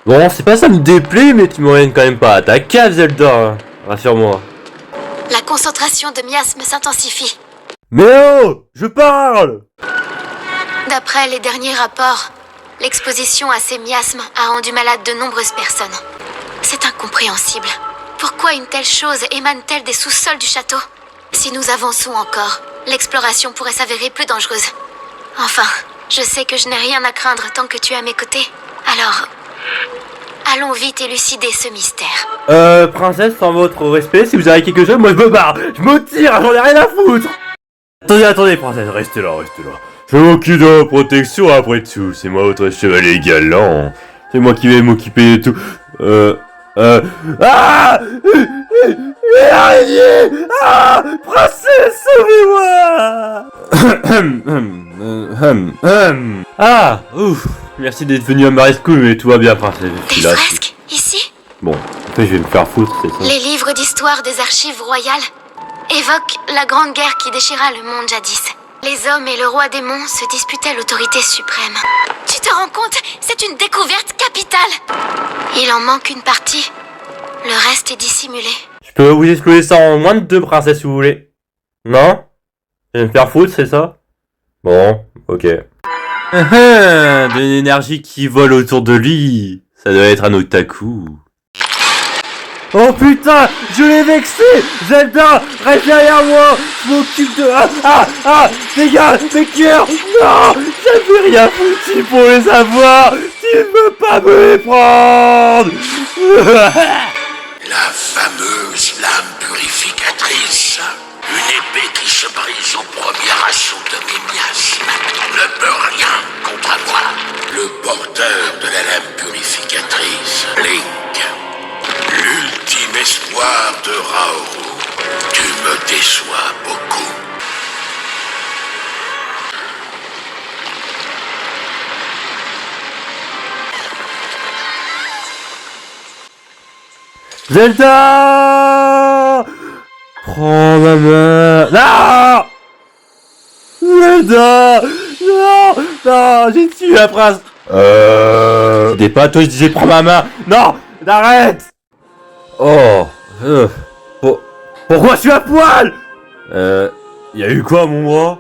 Bon, c'est pas ça me déplaît, mais tu m'emmènes quand même pas à ta cave, Zelda. Rassure-moi. La concentration de miasmes s'intensifie. Mais oh, je parle. D'après les derniers rapports, l'exposition à ces miasmes a rendu malade de nombreuses personnes. C'est incompréhensible. Pourquoi une telle chose émane-t-elle des sous-sols du château? Si nous avançons encore, l'exploration pourrait s'avérer plus dangereuse. Enfin, je sais que je n'ai rien à craindre tant que tu es à mes côtés. Alors, allons vite élucider ce mystère. Princesse, sans votre respect, si vous avez quelque chose, moi je me barre. Je me tire, j'en ai rien à foutre. Attendez, princesse, restez là. Je m'occupe de la protection après tout. C'est moi votre chevalier galant. C'est moi qui vais m'occuper de tout. Ah! Araignée! Ah! Princesse, sauvez-moi! Ah! Ouf! Merci d'être venu à ma rescousse, mais tout va bien, princesse. Je suis Des là. fresques, ici? Bon, en fait, je vais me faire foutre, c'est ça. Les livres d'histoire des archives royales évoquent la grande guerre qui déchira le monde jadis. Les hommes et le roi démon se disputaient l'autorité suprême. Tu te rends compte? C'est une découverte capitale! Il en manque une partie. Le reste est dissimulé. Je peux vous exploser ça en moins de 2, princesse, si vous voulez. Non? Je vais me faire foutre, c'est ça? Bon, ok. De l'énergie qui vole autour de lui. Ça doit être un otaku. Oh putain, je l'ai vexé! Zelda, reste derrière moi! Je m'occupe de... Dégage, mes cœurs! Non! J'avais rien foutu pour les avoir! Tu ne peux pas me les prendre! La fameuse lame purificatrice. Une épée qui se brise au premier assaut de mes miasmes. Ne peut rien contre moi. Le porteur de la lame purificatrice. Link. L'ultime espoir de Raoru. Tu me déçois beaucoup. Zelda! Prends ma main. Non! Zelda! Non, j'ai tué la prince. Dis pas, toi je disais prends ma main. Non! Arrête! Oh. Pourquoi je suis à poil? Y a eu quoi mon bras?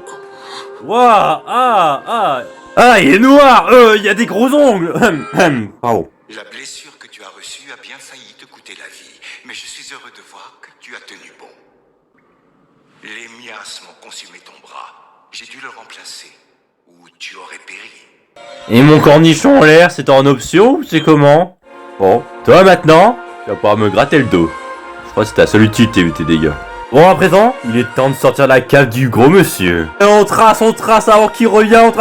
Waouh! Ah, il est noir! Il y a des gros ongles! Pardon. La blessure que tu as reçue a bien failli te coûter la vie, mais je suis heureux de voir que tu as tenu bon. Les miasmes ont consumé ton bras. J'ai dû le remplacer, ou tu aurais péri. Et mon cornichon en l'air, c'est en option ou c'est comment? Bon, toi maintenant, tu vas pouvoir me gratter le dos. Je crois que c'est ta seule utilité vu tes dégâts. Bon, à présent, il est temps de sortir la cave du gros monsieur. Et on trace avant qu'il revienne,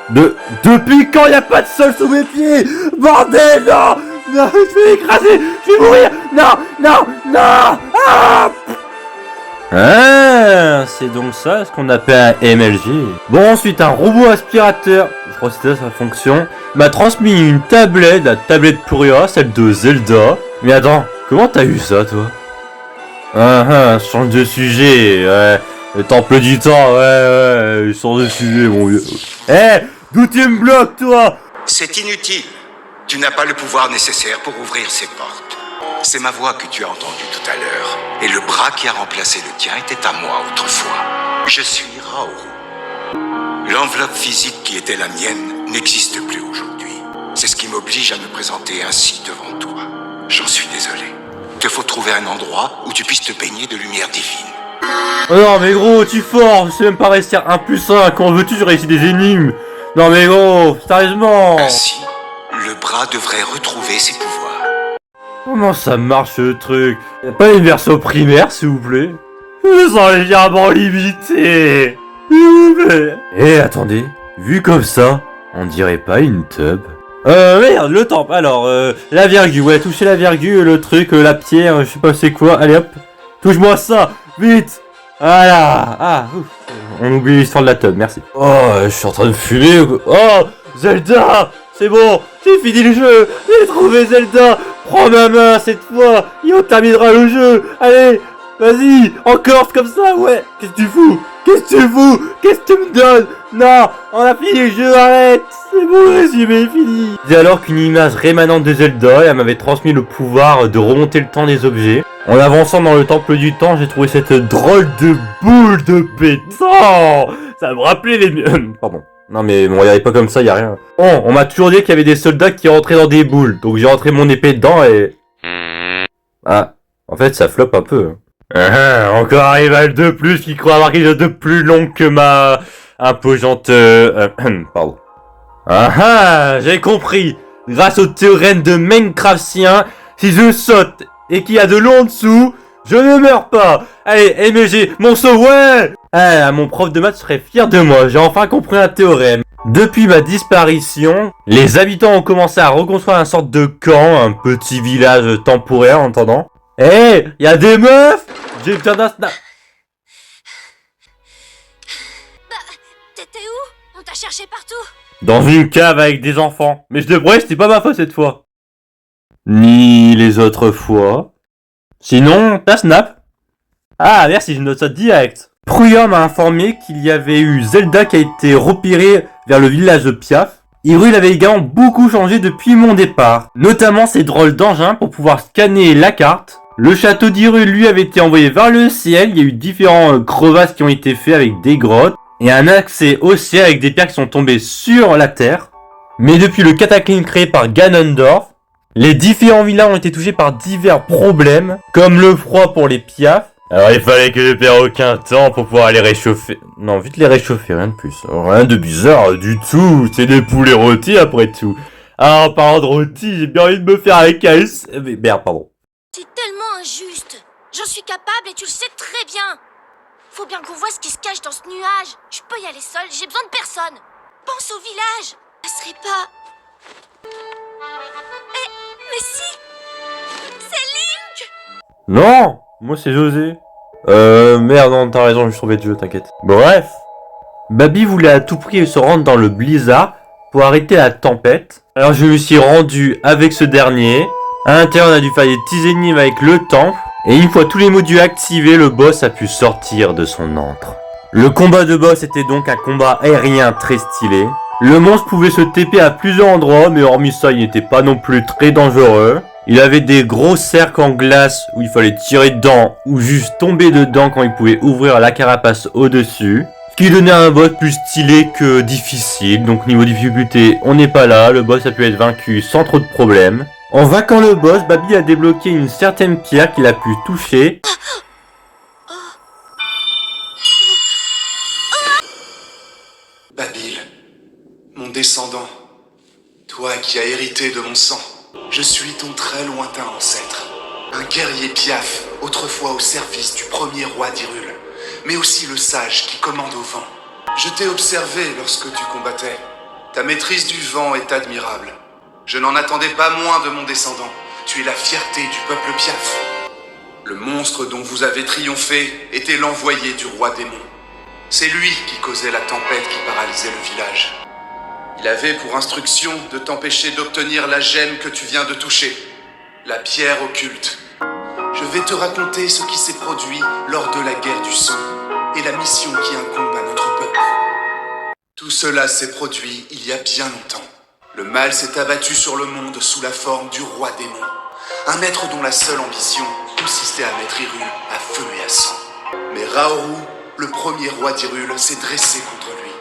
Depuis quand y a pas de sol sous mes pieds? Bordel, non! Non, je vais écraser! Je vais mourir! Non! Ah, c'est donc ça ce qu'on appelle un MLG. Bon, ensuite, un robot aspirateur, je crois que c'était sa fonction, m'a transmis une tablette, la tablette Puria, celle de Zelda. Mais attends, comment t'as eu ça, toi? Change de sujet, ouais. Le temple du temps, ouais, change de sujet, mon vieux. D'où tu me bloques, toi? C'est inutile. Tu n'as pas le pouvoir nécessaire pour ouvrir ces portes. C'est ma voix que tu as entendue tout à l'heure. Et le bras qui a remplacé le tien était à moi autrefois. Je suis Raoru. L'enveloppe physique qui était la mienne n'existe plus aujourd'hui. C'est ce qui m'oblige à me présenter ainsi devant toi. J'en suis désolé. Te faut trouver un endroit où tu puisses te baigner de lumière divine. Oh non, mais gros, tu forces, je sais même pas réussir 1 plus 1. Quand veux-tu, je réussis des énigmes. Non, mais gros, sérieusement. Ainsi, le bras devrait retrouver ses pouvoirs. Comment ça marche ce truc? Y'a pas une version primaire s'il vous plaît? Je me sens légèrement limité. S'il vous plaît. Attendez, vu comme ça, on dirait pas une tub? Merde, le temple. Alors, la virgule, ouais, touchez la virgule, le truc, la pierre, je sais pas c'est quoi. Allez hop, touche-moi ça, vite. Voilà. Ouf. On oublie l'histoire de la tub, merci. Oh, je suis en train de fumer. Oh, Zelda, c'est bon, j'ai fini le jeu. J'ai trouvé Zelda. Prends ma main cette fois et on terminera le jeu. Allez, vas-y, encore comme ça, ouais. Qu'est-ce que tu fous? Qu'est-ce que tu fous? Qu'est-ce que tu me donnes? Non, on a fini le jeu, arrête. C'est bon, le résumé est fini. C'est alors qu'une image rémanente de Zelda, elle m'avait transmis le pouvoir de remonter le temps des objets. En avançant dans le temple du temps, j'ai trouvé cette drôle de boule de pétant. Ça me rappelait les... Pardon. Non mais bon, regardez pas comme ça, y a rien. Bon, on m'a toujours dit qu'il y avait des soldats qui rentraient dans des boules, donc j'ai rentré mon épée dedans et... Ah, en fait ça floppe un peu. Encore un rival de plus qui croit avoir quelque chose de plus long que ma... imposante... Pardon. J'ai compris. Grâce au théorème de Minecraftien, si je saute et qu'il y a de l'eau en dessous, je ne meurs pas. Allez, MG, mon saut, ouais. Ah, mon prof de maths serait fier de moi, j'ai enfin compris un théorème. Depuis ma disparition, les habitants ont commencé à reconstruire une sorte de camp, un petit village temporaire en attendant. Hé, y a des meufs. J'ai besoin d'un snap. T'étais où? On t'a cherché partout. Dans une cave avec des enfants. Mais je devrais, c'était pas ma faute cette fois. Ni les autres fois. Sinon, ta snap. Ah, merci, je note ça direct. Pruyam m'a informé qu'il y avait eu Zelda qui a été repéré vers le village de Piaf. Hyrule avait également beaucoup changé depuis mon départ. Notamment ses drôles d'engins pour pouvoir scanner la carte. Le château d'Hyrule, lui, avait été envoyé vers le ciel. Il y a eu différents crevasses qui ont été faits avec des grottes. Et un accès au ciel avec des pierres qui sont tombées sur la terre. Mais depuis le cataclysme créé par Ganondorf, les différents villages ont été touchés par divers problèmes, comme le froid pour les Piaf. Alors il fallait que je perde aucun temps pour pouvoir les réchauffer. Non, vite les réchauffer, rien de plus. Rien de bizarre du tout, c'est des poulets rôtis après tout. Ah, en parlant de rôtis, j'ai bien envie de me faire avec Alice. Mais merde, pardon. C'est tellement injuste. J'en suis capable et tu le sais très bien. Faut bien qu'on voit ce qui se cache dans ce nuage. Je peux y aller seule, j'ai besoin de personne. Pense au village. Ça serait pas... Mais si. C'est Link. Non, moi c'est José. Merde, non, t'as raison, je suis sauvé de jeu, t'inquiète. Bref. Babi voulait à tout prix se rendre dans le blizzard pour arrêter la tempête. Alors je me suis rendu avec ce dernier. À l'intérieur, on a dû faire des petites énigmes avec le temple. Et une fois tous les modules activés, le boss a pu sortir de son antre. Le combat de boss était donc un combat aérien très stylé. Le monstre pouvait se TP à plusieurs endroits, mais hormis ça, il n'était pas non plus très dangereux. Il avait des gros cercles en glace où il fallait tirer dedans ou juste tomber dedans quand il pouvait ouvrir la carapace au-dessus. Ce qui donnait un boss plus stylé que difficile. Donc niveau difficulté, on n'est pas là. Le boss a pu être vaincu sans trop de problèmes. En vainquant le boss, Babi a débloqué une certaine pierre qu'il a pu toucher. Babil, mon descendant, toi qui as hérité de mon sang, je suis ton très lointain ancêtre. Un guerrier Piaf, autrefois au service du premier roi d'Hyrule, mais aussi le sage qui commande au vent. Je t'ai observé lorsque tu combattais. Ta maîtrise du vent est admirable. Je n'en attendais pas moins de mon descendant. Tu es la fierté du peuple Piaf. Le monstre dont vous avez triomphé était l'envoyé du roi démon. C'est lui qui causait la tempête qui paralysait le village. Il avait pour instruction de t'empêcher d'obtenir la gemme que tu viens de toucher, la pierre occulte. Je vais te raconter ce qui s'est produit lors de la guerre du sang et la mission qui incombe à notre peuple. Tout cela s'est produit il y a bien longtemps. Le mal s'est abattu sur le monde sous la forme du roi démon, un être dont la seule ambition consistait à mettre Hyrule à feu et à sang. Mais Raoru, le premier roi d'Hyrule, s'est dressé contre lui.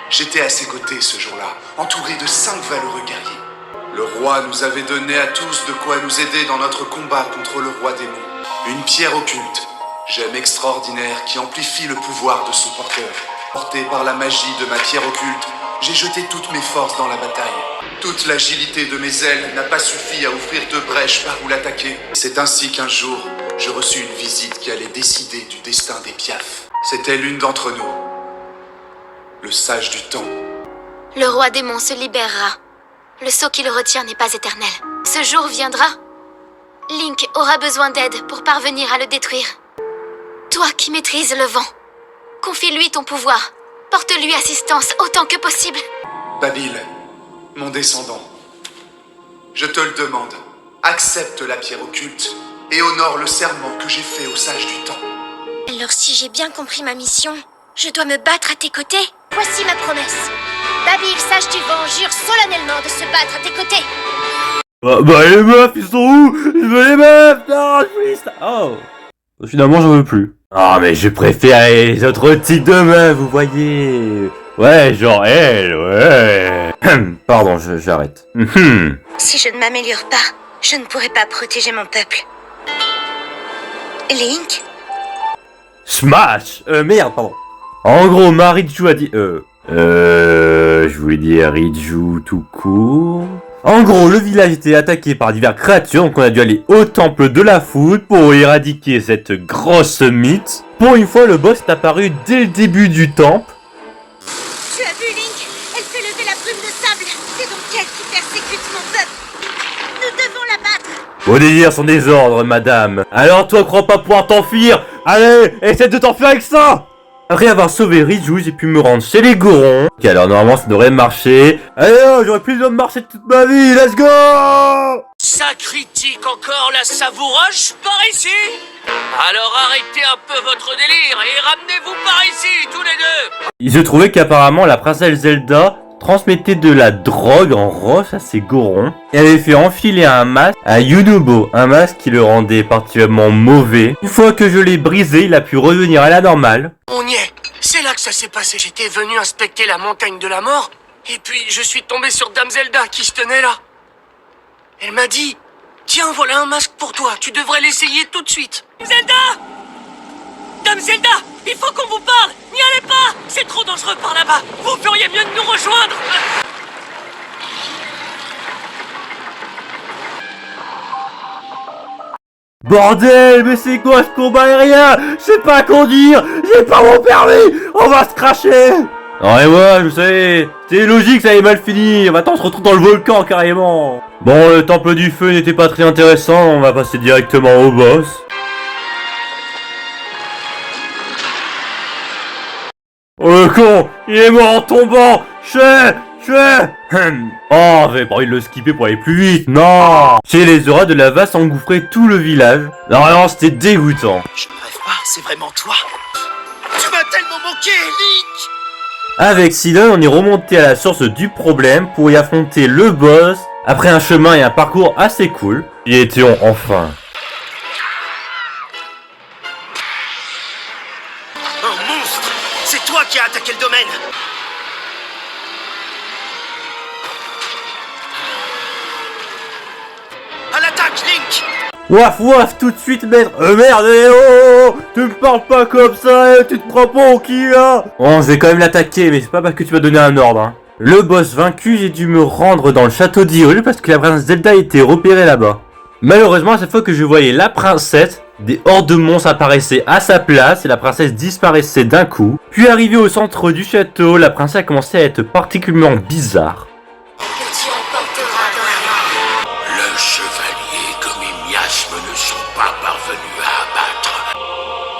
J'étais à ses côtés ce jour-là, entouré de 5 valeureux guerriers. Le roi nous avait donné à tous de quoi nous aider dans notre combat contre le roi démon. Une pierre occulte, gemme extraordinaire qui amplifie le pouvoir de son porteur. Porté par la magie de ma pierre occulte, j'ai jeté toutes mes forces dans la bataille. Toute l'agilité de mes ailes n'a pas suffi à ouvrir 2 brèches par où l'attaquer. C'est ainsi qu'un jour, je reçus une visite qui allait décider du destin des Piaf. C'était l'une d'entre nous, le sage du temps. Le roi démon se libérera. Le sceau qui le retient n'est pas éternel. Ce jour viendra. Link aura besoin d'aide pour parvenir à le détruire. Toi qui maîtrises le vent, confie-lui ton pouvoir. Porte-lui assistance autant que possible. Babil, mon descendant, je te le demande, Accepte la pierre occulte et honore le serment que j'ai fait aux sages du temps. Alors si j'ai bien compris ma mission, je dois me battre à tes côtés? Voici ma promesse. Babil, sage du vent, jure solennellement de se battre à tes côtés. Bah les meufs, ils sont où? Je veux les meufs. Non, je suis ça. Oh. Finalement, j'en veux plus. Ah, mais je préfère les autres types de meufs, vous voyez. Ouais, genre elle, ouais. Pardon, j'arrête. Si je ne m'améliore pas, je ne pourrai pas protéger mon peuple. Link? Smash. Merde, pardon. En gros, Mariju a dit... Je voulais dire Riju tout court. En gros, le village était attaqué par diverses créatures, donc on a dû aller au temple de la foudre pour éradiquer cette grosse mythe. Pour une fois, le boss est apparu dès le début du temple. Tu as vu Link? Elle fait lever la brume de sable. C'est donc elle qui persécute mon peuple. Nous devons la battre. Vos désirs sont des ordres, madame. Alors toi, crois pas pouvoir t'enfuir. Allez, essaie de t'enfuir avec ça. Après avoir sauvé Riju, j'ai pu me rendre chez les Gorons. Ok, alors normalement ça devrait marcher. Allez, oh, j'aurais plus besoin de marcher toute ma vie, let's go. Ça critique encore la savouroche par ici? Alors arrêtez un peu votre délire et ramenez-vous par ici, tous les deux. Il se trouvait qu'apparemment la princesse Zelda transmettait de la drogue en roche à ses Gorons et avait fait enfiler un masque à Yunobo, un masque qui le rendait particulièrement mauvais. Une fois que je l'ai brisé, il a pu revenir à la normale. On y est. C'est là que ça s'est passé. J'étais venu inspecter la montagne de la mort et puis je suis tombé sur Dame Zelda qui se tenait là. Elle m'a dit, tiens, voilà un masque pour toi. Tu devrais l'essayer tout de suite. Zelda! Dame Zelda, il faut qu'on vous parle. N'y allez pas. C'est trop dangereux par là-bas. Vous feriez mieux de nous rejoindre. Bordel, mais c'est quoi ce combat aérien? Je sais pas conduire, j'ai pas mon permis, on va se cracher. Non et moi, je sais, c'était logique, ça allait mal finir. Maintenant on se retrouve dans le volcan carrément. Bon, le temple du feu n'était pas très intéressant, on va passer directement au boss. Oh le con, il est mort en tombant. Oh, j'avais pas envie de le skipper pour aller plus vite. Non. Chez les auras de lava s'engouffrait tout le village. Non, c'était dégoûtant. Je ne rêve pas, c'est vraiment toi. Tu m'as tellement manqué, Link. Avec Sidon, on est remonté à la source du problème pour y affronter le boss. Après un chemin et un parcours assez cool. Y étions enfin. Un monstre. C'est toi qui as attaqué le domaine. À l'attaque, Link. Waf, tout de suite, maître. Merde, tu me parles pas comme ça, tu te prends pour qui, là? Bon, je vais quand même l'attaquer, mais c'est pas parce que tu m'as donné un ordre, hein. Le boss vaincu, j'ai dû me rendre dans le château d'Hyrule parce que la princesse Zelda était repérée là-bas. Malheureusement, à chaque fois que je voyais la princesse, des hordes de monstres apparaissaient à sa place et la princesse disparaissait d'un coup. Puis arrivée au centre du château, la princesse a commencé à être particulièrement bizarre. Le chevalier comme mes miasmes ne sont pas parvenus à abattre.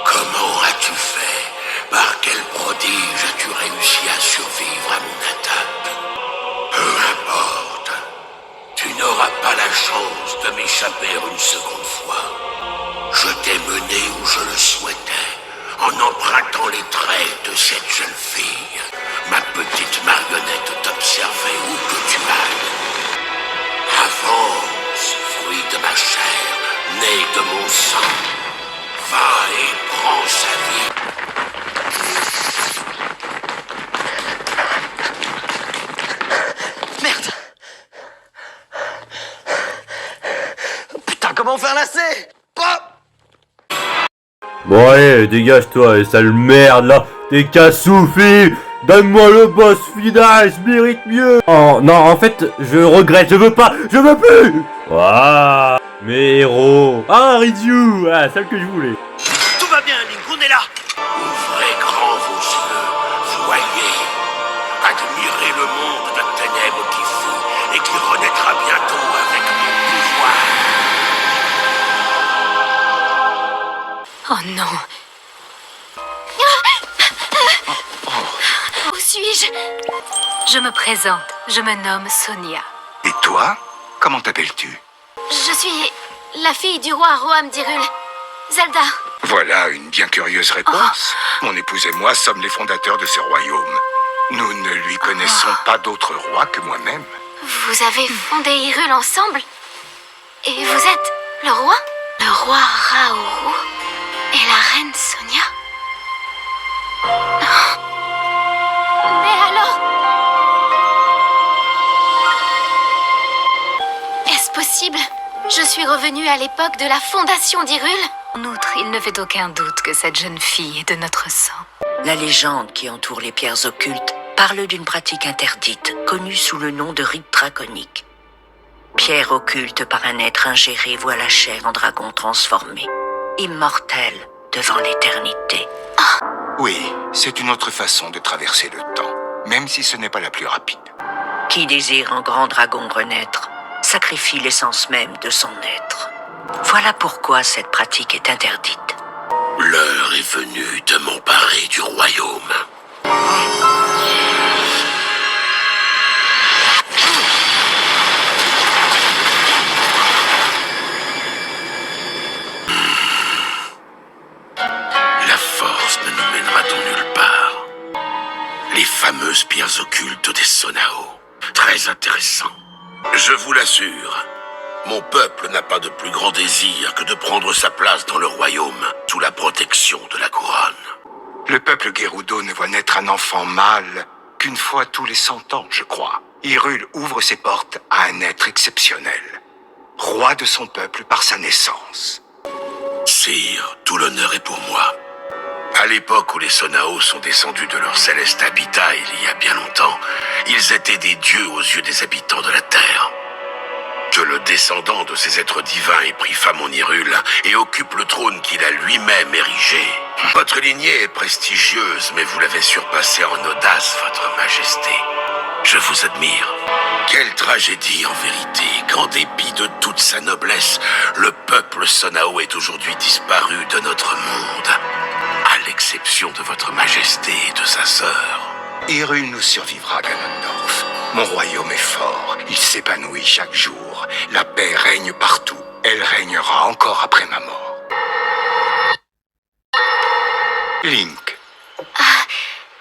Comment as-tu fait? Par quel prodige as-tu réussi à survivre à mon attaque? Peu importe. Tu n'auras pas la chance de m'échapper une seconde fois. Je t'ai mené où je le souhaitais, en empruntant les traits de cette jeune fille. Ma petite marionnette t'observait où que tu ailles. Avance, fruit de ma chair, né de mon sang. Va et prends sa vie. Merde. Putain, comment faire lacet? Bon allez, dégage-toi, sale merde là, t'es cassoufi. Donne-moi le boss final, je mérite mieux. Oh non, en fait, je regrette, je veux plus. Waouh, mes héros. Ah, Riju, ah, celle que je voulais. Tout va bien, Link, on est là. Ouvrez grand vos yeux, voyez. Admirez le monde de ténèbres qui fut et qui renaîtra bientôt avec mon pouvoir. Oh non. Où suis-je? Je me présente, je me nomme Sonia. Et toi, comment t'appelles-tu? Je suis la fille du roi Roham d'Hyrule, Zelda. Voilà une bien curieuse réponse. Mon épouse et moi sommes les fondateurs de ce royaume. Nous ne lui connaissons pas d'autre roi que moi-même. Vous avez fondé Hyrule ensemble? Et vous êtes le roi? Le roi Raoru et la reine Sonia? Mais alors... Est-ce possible? Je suis revenue à l'époque de la fondation d'Hyrule? En outre, il ne fait aucun doute que cette jeune fille est de notre sang. La légende qui entoure les pierres occultes parle d'une pratique interdite, connue sous le nom de rite draconique. Pierre occulte par un être ingéré voit la chair en dragon transformé, immortel devant l'éternité. Oui, c'est une autre façon de traverser le temps, même si ce n'est pas la plus rapide. Qui désire en grand dragon renaître, sacrifie l'essence même de son être. Voilà pourquoi cette pratique est interdite. L'heure est venue de m'emparer du royaume. La force ne nous mènera-t-on nulle part. Les fameuses pierres occultes des Sonao. Très intéressant. Je vous l'assure, mon peuple n'a pas de plus grand désir que de prendre sa place dans le royaume, sous la protection de la couronne. Le peuple Gerudo ne voit naître un enfant mâle qu'une fois tous les 100 ans, je crois. Hyrule ouvre ses portes à un être exceptionnel, roi de son peuple par sa naissance. Sire, tout l'honneur est pour moi. À l'époque où les Sonao sont descendus de leur céleste habitat il y a bien longtemps, ils étaient des dieux aux yeux des habitants de la Terre. Que le descendant de ces êtres divins ait pris femme en Hyrule et occupe le trône qu'il a lui-même érigé. Votre lignée est prestigieuse, mais vous l'avez surpassée en audace, votre majesté. Je vous admire. Quelle tragédie, en vérité, qu'en dépit de toute sa noblesse, le peuple Sonao est aujourd'hui disparu de notre monde, à l'exception de votre majesté et de sa sœur. Hyrule nous survivra, Ganondorf. Mon royaume est fort, il s'épanouit chaque jour. La paix règne partout. Elle régnera encore après ma mort. Link.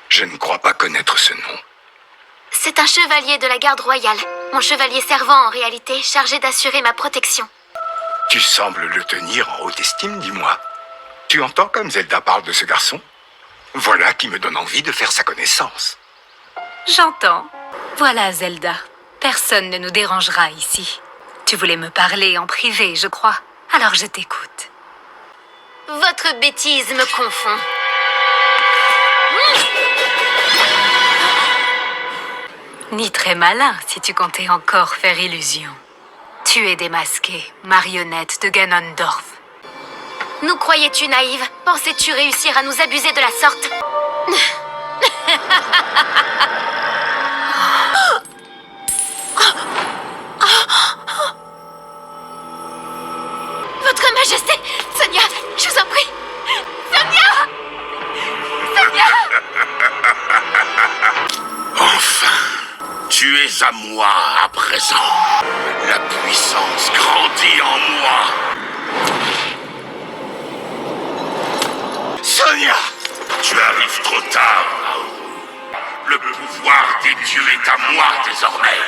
Je ne crois pas connaître ce nom. C'est un chevalier de la garde royale. Mon chevalier servant en réalité, chargé d'assurer ma protection. Tu sembles le tenir en haute estime, dis-moi. Tu entends comme Zelda parle de ce garçon? Voilà qui me donne envie de faire sa connaissance. J'entends. Voilà, Zelda. Personne ne nous dérangera ici. Tu voulais me parler en privé, je crois. Alors je t'écoute. Votre bêtise me confond. Ni très malin, si tu comptais encore faire illusion. Tu es démasquée, marionnette de Ganondorf. Nous croyais-tu naïve? Pensais-tu réussir à nous abuser de la sorte? Votre Majesté! Sonia! Je vous en prie! Sonia! Sonia! Enfin, tu es à moi à présent. La puissance grandit en moi. Sonia! Tu arrives trop tard, Raoul. Le pouvoir des dieux est à moi désormais.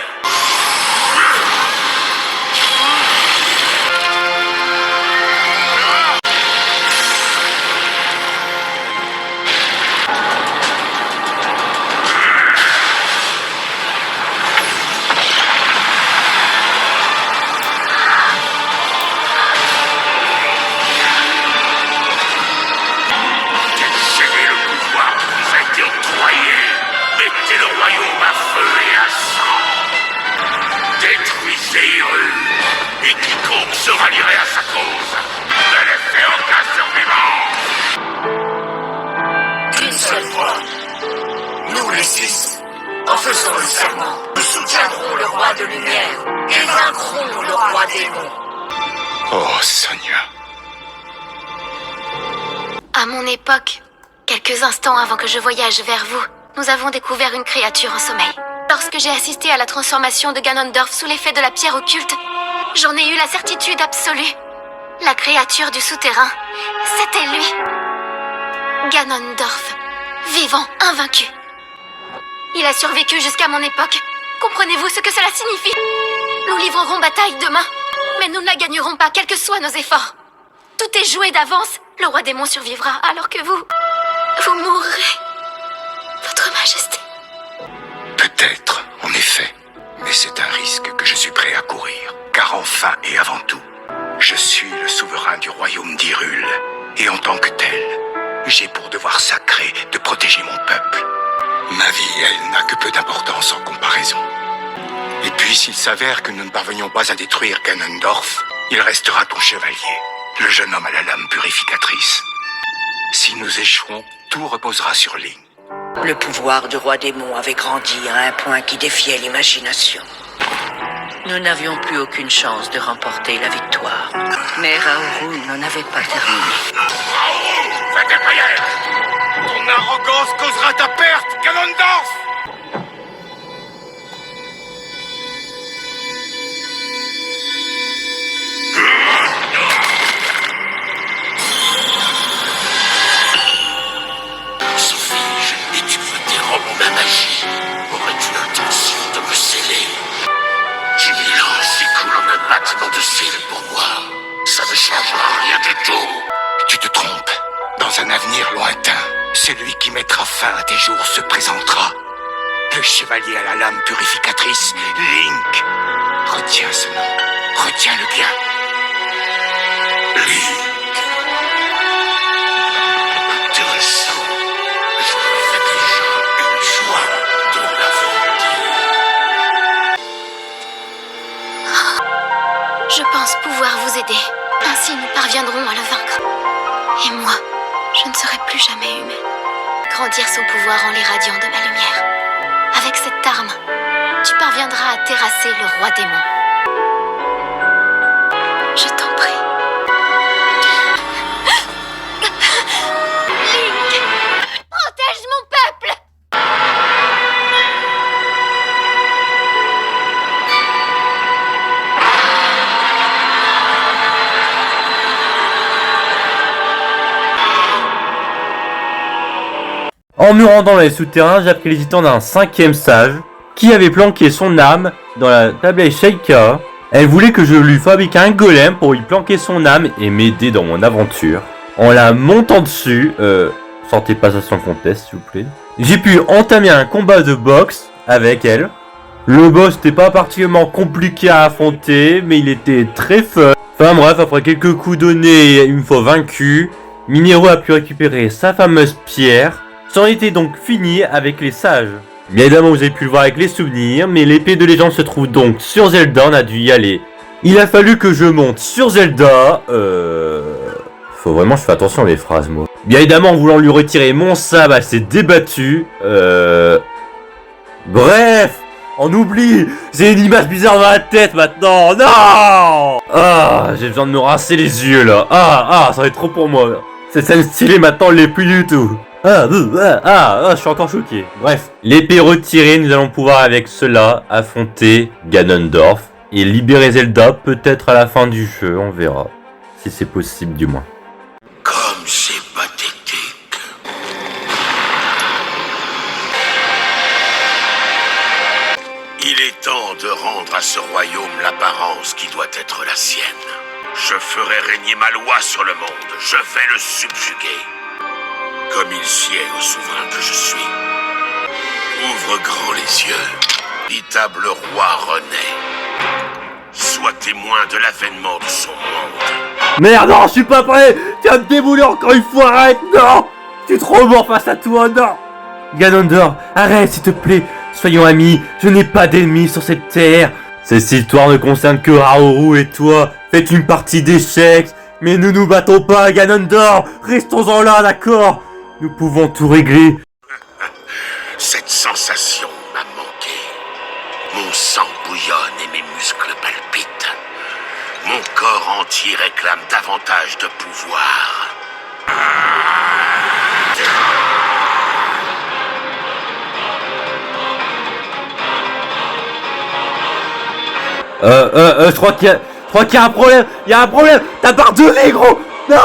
Et quiconque se rallierait à sa cause, ne laissez aucun survivant. Une seule fois, nous les 6, en faisant le serment, nous soutiendrons le roi de lumière et vaincrons le roi démon. Oh, Sonia. À mon époque, quelques instants avant que je voyage vers vous, nous avons découvert une créature en sommeil. Lorsque j'ai assisté à la transformation de Ganondorf sous l'effet de la pierre occulte, J'en ai eu la certitude absolue. La créature du souterrain, c'était lui. Ganondorf, vivant, invaincu. Il a survécu jusqu'à mon époque. Comprenez-vous ce que cela signifie? Nous livrerons bataille demain, mais nous ne la gagnerons pas, quels que soient nos efforts. Tout est joué d'avance. Le roi démon survivra, alors que vous mourrez. Votre Majesté. Peut-être, en effet. Mais c'est un risque que je suis prêt à courir. Car enfin et avant tout, je suis le souverain du royaume d'Hyrule. Et en tant que tel, j'ai pour devoir sacré de protéger mon peuple. Ma vie, elle, n'a que peu d'importance en comparaison. Et puis, s'il s'avère que nous ne parvenions pas à détruire Ganondorf, il restera ton chevalier, le jeune homme à la lame purificatrice. Si nous échouons, tout reposera sur Link. Le pouvoir du roi démon avait grandi à un point qui défiait l'imagination. Nous n'avions plus aucune chance de remporter la victoire. Mais Raoru n'en avait pas terminé. Raoru, fais tes prières! Ton arrogance causera ta perte, Ganondorf! Sophie, et tu veux dérober ma magie? Aurais-tu l'intention de me sceller? 10 000 ans s'écoulent en un battement de cils pour moi. Ça ne changera rien du tout. Tu te trompes. Dans un avenir lointain, celui qui mettra fin à tes jours se présentera. Le chevalier à la lame purificatrice, Link. Retiens ce nom. Retiens-le bien. Link. Intéressant. Je me fais déjà une joie de l'affronter. Je pense pouvoir vous aider. Ainsi, nous parviendrons à le vaincre. Et moi, je ne serai plus jamais humaine. Grandir son pouvoir en l'irradiant de ma lumière. Avec cette arme, tu parviendras à terrasser le roi démon. Je t'en prie. Link, protège mon peuple! En me rendant dans les souterrains, j'ai appris l'existence d'un 5e sage qui avait planqué son âme dans la tablette Sheikah. Elle voulait que je lui fabrique un golem pour lui planquer son âme et m'aider dans mon aventure. En la montant dessus, sortez pas ça sans conteste s'il vous plaît. J'ai pu entamer un combat de boxe avec elle. Le boss n'était pas particulièrement compliqué à affronter, mais il était très fun. Enfin bref, après quelques coups donnés une fois vaincu, Mineru a pu récupérer sa fameuse pierre. C'en était donc fini avec les sages. Bien évidemment, vous avez pu le voir avec les souvenirs, mais l'épée de légende se trouve donc sur Zelda, on a dû y aller. Il a fallu que je monte sur Zelda, Faut vraiment que je fasse attention à mes phrases, moi. Bien évidemment, en voulant lui retirer mon sabre, elle s'est débattue, Bref, on oublie, j'ai une image bizarre dans la tête maintenant, non! Ah, j'ai besoin de me rincer les yeux, là. Ça va être trop pour moi. Cette scène stylée, maintenant, elle l'est plus du tout. Je suis encore choqué. Bref, l'épée retirée, nous allons pouvoir avec cela affronter Ganondorf et libérer Zelda peut-être à la fin du jeu, on verra. Si c'est possible du moins. Comme c'est pathétique. Il est temps de rendre à ce royaume l'apparence qui doit être la sienne. Je ferai régner ma loi sur le monde. Je vais le subjuguer. Comme il sied au souverain que je suis. Ouvre grand les yeux. Véritable roi renaît. Sois témoin de l'avènement de son monde. Merde, non, je suis pas prêt. Tu vas me débouler encore une fois, arrête, non. Je suis trop mort face à toi, non. Ganondorf, arrête s'il te plaît. Soyons amis, je n'ai pas d'ennemis sur cette terre. Cette histoire ne concerne que Raoru et toi. Faites une partie d'échecs. Mais ne nous battons pas, Ganondorf. Restons-en là, d'accord. Nous pouvons tout régler. Cette sensation m'a manqué. Mon sang bouillonne et mes muscles palpitent. Mon corps entier réclame davantage de pouvoir. Je crois qu'il y a... Je crois qu'il y a un problème. Il y a un problème. Ta barre de vie, gros. Non.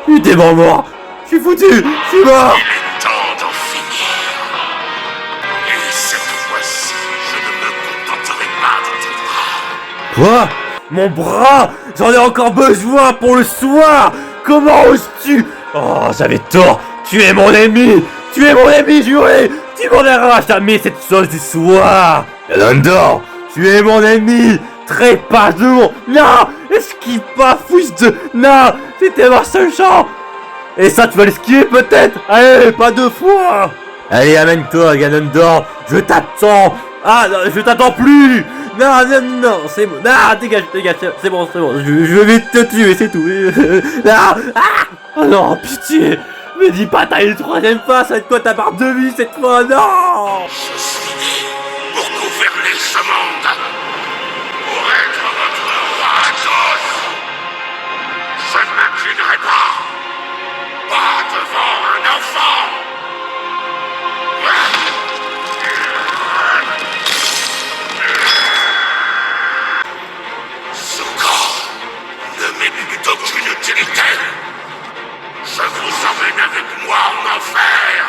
Je suis dément mort. Je suis foutu. Je suis mort. Il est temps d'en finir. Et cette fois-ci, je ne me contenterai pas de tes bras. Quoi? Mon bras? J'en ai encore besoin pour le soir. Comment oses-tu? Oh, j'avais tort. Tu es mon ennemi. Tu es mon ennemi juré. Tu m'en arraches jamais cette sauce du soir. Ganondorf, tu es mon ennemi. Trépasse de mon... Non. Esquive pas, fils de... Non. C'était ma seule chance. Et ça, tu vas l'esquiver peut-être. Allez, pas deux fois. Allez, amène-toi, Ganondorf. Je t'attends. Ah, non, je t'attends plus. Non, non, non, c'est bon. Non, dégage, dégage, c'est bon, c'est bon. Je vais te tuer, c'est tout. Non, ah, oh non, pitié. Me dis pas, t'as eu le troisième pas, ça va être quoi ta barre de vie cette fois? Non. Je suis né pour gouverner ce monde. Pour être votre roi à tous. Je ne m'inclinerai pas. Pas devant un enfant. Ce corps ne m'est plus d'aucune utilité. Je vous emmène avec moi en enfer.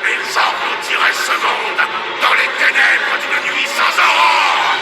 Et j'engloutirai ce monde dans les ténèbres d'une nuit sans aurore.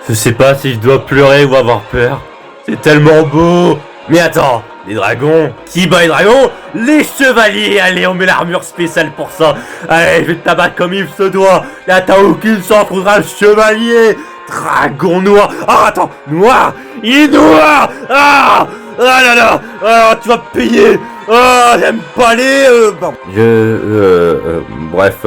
Je sais pas si je dois pleurer ou avoir peur. C'est tellement beau. Mais attends, les dragons. Qui bat les dragons? Les chevaliers. Allez, on met l'armure spéciale pour ça. Allez, je vais te tabattre comme il se doit. Là, t'as aucune chance contre un chevalier. Dragon noir. Ah, attends, noir. Il est noir. Ah, ah là là. Ah, tu vas payer. Ah, j'aime pas les... Bon. Bref,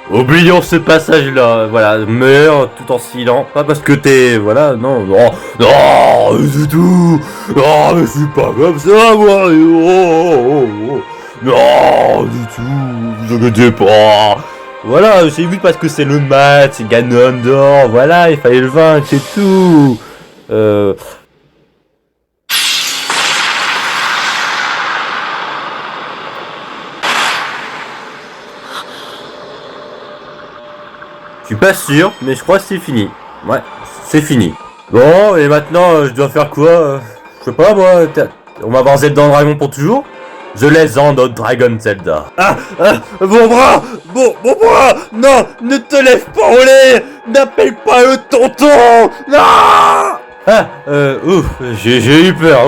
oublions ce passage-là, voilà, meurs tout en silence, pas parce que t'es, voilà, non, non, non, du tout, non, mais je suis pas comme ça, moi, non, du tout, vous inquiétez pas, voilà, c'est vu parce que c'est le match, c'est Ganondorf, voilà, il fallait le vaincre, c'est tout, Je suis pas sûr, mais je crois que c'est fini. Ouais, c'est fini. Bon, et maintenant, je dois faire quoi? Je sais pas, moi. On va avoir Zelda en dragon pour toujours? The Legend of Dragon Zelda. Mon bras! Mon bras! Non! Ne te lève pas au lait! N'appelle pas le tonton! Non! Ouf, j'ai eu peur.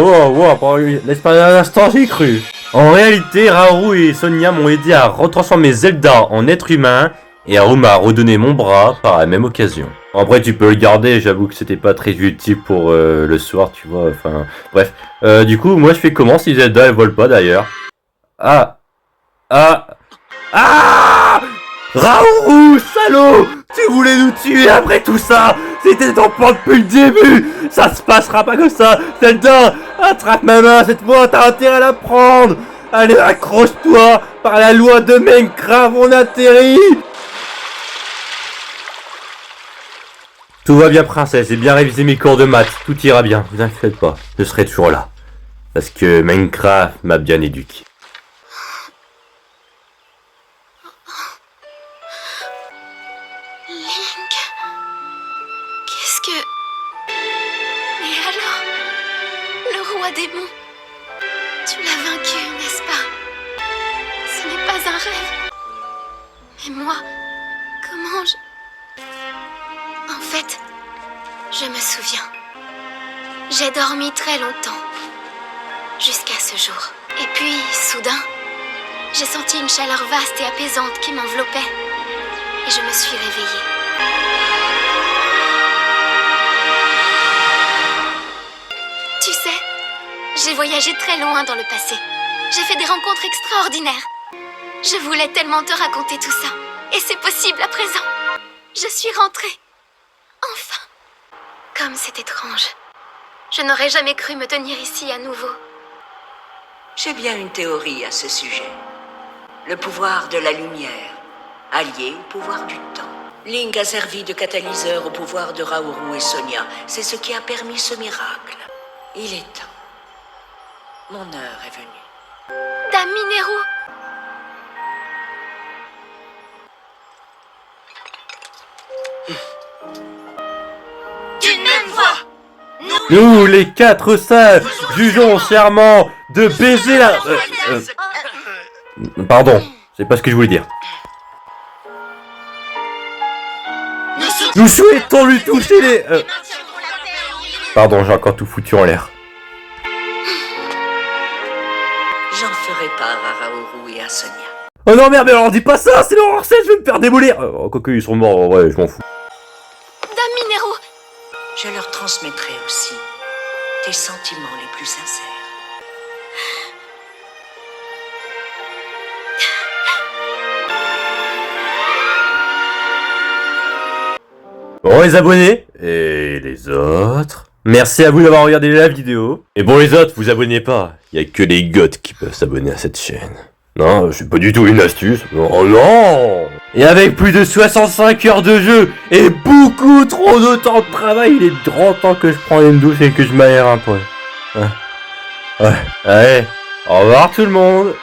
L'espace d'un instant, j'ai cru. En réalité, Raoru et Sonia m'ont aidé à retransformer Zelda en être humain. Et Haru m'a redonné mon bras par la même occasion. Après, tu peux le garder, j'avoue que c'était pas très utile pour le soir, tu vois, enfin... Bref, du coup, moi je fais comment si Zelda elle vole pas d'ailleurs? Ah! Raoru, salaud! Tu voulais nous tuer après tout ça! C'était ton plan depuis le début! Ça se passera pas comme ça! Zelda, attrape ma main cette fois, t'as intérêt à la prendre! Allez, accroche-toi! Par la loi de Minecraft, on atterrit! Tout va bien, princesse, j'ai bien révisé mes cours de maths, tout ira bien, vous inquiétez pas, je serai toujours là. Parce que Minecraft m'a bien éduqué. Link... Qu'est-ce que... Et alors? Le roi démon... Tu l'as vaincu, n'est-ce pas? Ce n'est pas un rêve. Mais moi... Comment je... En fait... Je me souviens. J'ai dormi très longtemps. Jusqu'à ce jour. Et puis, soudain... J'ai senti une chaleur vaste et apaisante qui m'enveloppait. Et je me suis réveillée. Tu sais, j'ai voyagé très loin dans le passé. J'ai fait des rencontres extraordinaires. Je voulais tellement te raconter tout ça. Et c'est possible à présent. Je suis rentrée. Enfin. Comme c'est étrange. Je n'aurais jamais cru me tenir ici à nouveau. J'ai bien une théorie à ce sujet. Le pouvoir de la lumière, allié au pouvoir du temps. Link a servi de catalyseur au pouvoir de Raoru et Sonia. C'est ce qui a permis ce miracle. Il est temps. Mon heure est venue. Dame Mineru. D'une même voix, Nous, les 4 sages, jugeons fièrement de baiser la... Pardon, c'est pas ce que je voulais dire. Nous souhaitons lui toucher les... Pardon, j'ai encore tout foutu en l'air. J'en ferai part à Raoru et à Sonia. Oh non merde, mais alors dis pas ça, c'est l'horreur 7, je vais me faire démolir. Quoique ils sont morts, ouais, je m'en fous. Dame Mineru. Je leur transmettrai aussi tes sentiments les plus sincères. Bon les abonnés, et les autres, merci à vous d'avoir regardé la vidéo. Et bon les autres, vous abonnez pas, il y a que les goths qui peuvent s'abonner à cette chaîne. Non, c'est pas du tout une astuce. Oh non! Et avec plus de 65 heures de jeu et beaucoup trop de temps de travail, il est grand temps que je prenne une douche et que je m'aère un peu. Ouais. Allez, au revoir tout le monde.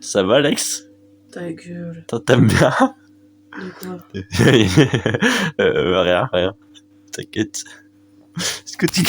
Ça va, Alex? Ta gueule. T'aimes bien? De quoi? Rien. T'inquiète. Est-ce que tu...